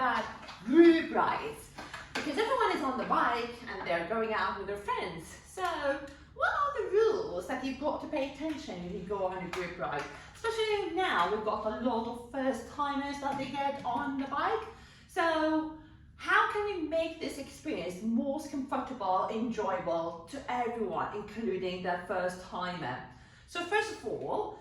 about group rides, because everyone is on the bike and they're going out with their friends. So what are the rules that you've got to pay attention if you go on a group ride? Especially now, we've got a lot of first timers that they get on the bike. So how can we make this experience most comfortable, enjoyable to everyone, including the first timer? So first of all,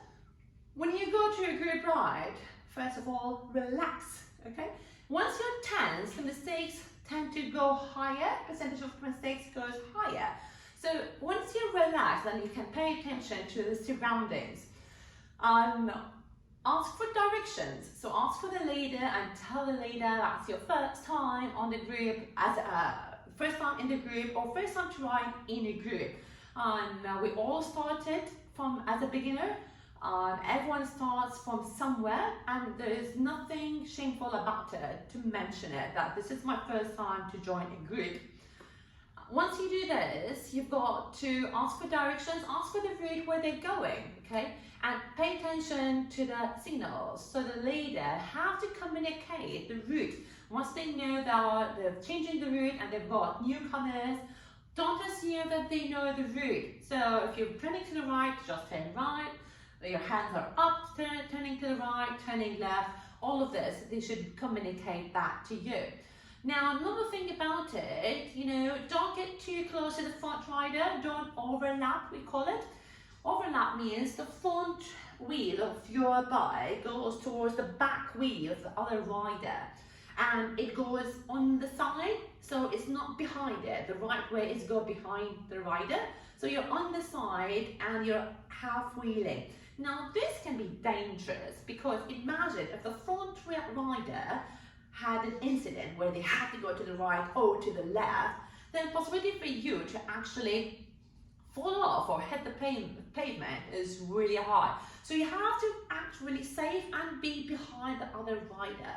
when you go to a group ride, first of all, relax, okay? Once you're tense, the mistakes tend to go higher, percentage of mistakes goes higher. So once you're relaxed, then you can pay attention to the surroundings. Ask for directions. So ask for the leader and tell the leader that's your first time on the group, as first time in the group or first time to ride in a group. We all started from as a beginner. Everyone starts from somewhere, and there is nothing shameful about it to mention it, that this is my first time to join a group. Once you do this, you've got to ask for directions, ask for the route where they're going, okay? And pay attention to the signals. So the leader have to communicate the route. Once they know that they're changing the route and they've got newcomers, don't assume that they know the route. So if you're turning to the right, just turn right. Your hands are up, turning to the right, turning left. All of this, they should communicate that to you. Now, another thing about it, don't get too close to the front rider. Don't overlap, we call it. Overlap means the front wheel of your bike goes towards the back wheel of the other rider, and it goes on the side, so it's not behind it. The right way is go behind the rider, so you're on the side and you're half wheeling. Now this can be dangerous, because imagine if the front rider had an incident where they had to go to the right or to the left, then the possibility for you to actually fall off or hit the pavement is really high. So you have to act really safe and be behind the other rider.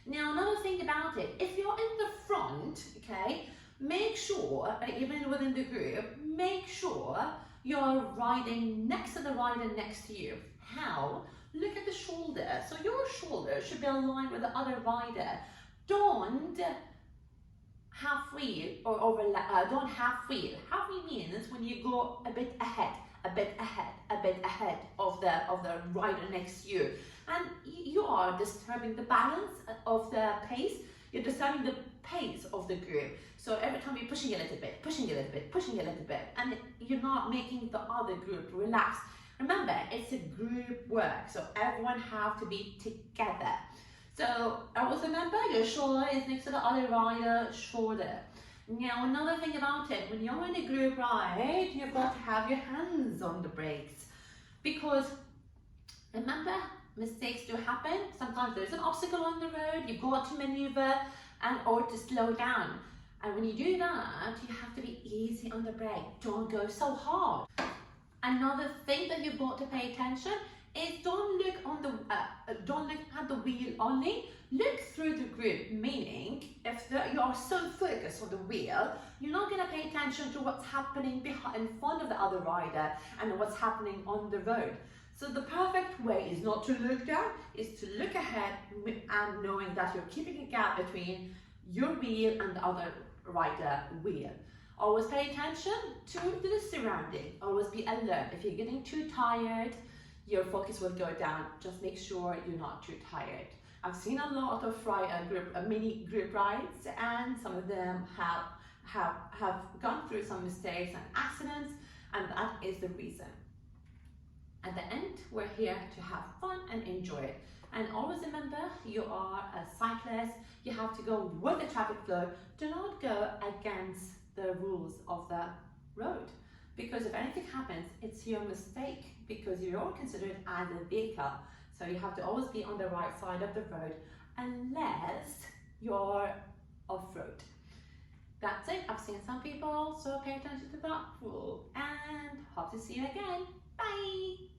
Now, another thing about it, if you're in the front, okay, make sure, even within the group, make sure you're riding next to the rider next to you. How? Look at the shoulder. So your shoulder should be aligned with the other rider. Don't half wheel or overlap. Don't half wheel. Half wheel means when you go a bit ahead of the rider next to you, and you are disturbing the balance of the pace. You're disturbing the pace of the group. So every time you're pushing a little bit, and you're not making the other group relax. Remember, it's a group work, so everyone have to be together. So always remember, your shoulder is next to the other rider's shoulder. Now, another thing about it, when you're in a group ride, you've got to have your hands on the brakes, because remember, mistakes do happen. Sometimes there's an obstacle on the road, you've got to maneuver or to slow down. And when you do that, you have to be easy on the brake. Don't go so hard. Another thing that you've got to pay attention is don't look at the wheel only. Look through the group, meaning if you are so focused on the wheel, you're not going to pay attention to what's happening in front of the other rider and what's happening on the road. So the perfect way is not to look down, is to look ahead and knowing that you're keeping a gap between your wheel and the other rider wheel. Always pay attention to the surrounding. Always be alert. If you're getting too tired, your focus will go down. Just make sure you're not too tired. I've seen a lot of mini group rides, and some of them have gone through some mistakes and accidents, and that is the reason. At the end, we're here to have fun and enjoy it. And always remember, you are a cyclist. You have to go with the traffic flow. Do not go against the rules of the road, because if anything happens, it's your mistake, because you're considered as a vehicle. So you have to always be on the right side of the road, unless you're off-road. That's it. I've seen some people, so pay attention to that rule, and hope to see you again. Bye.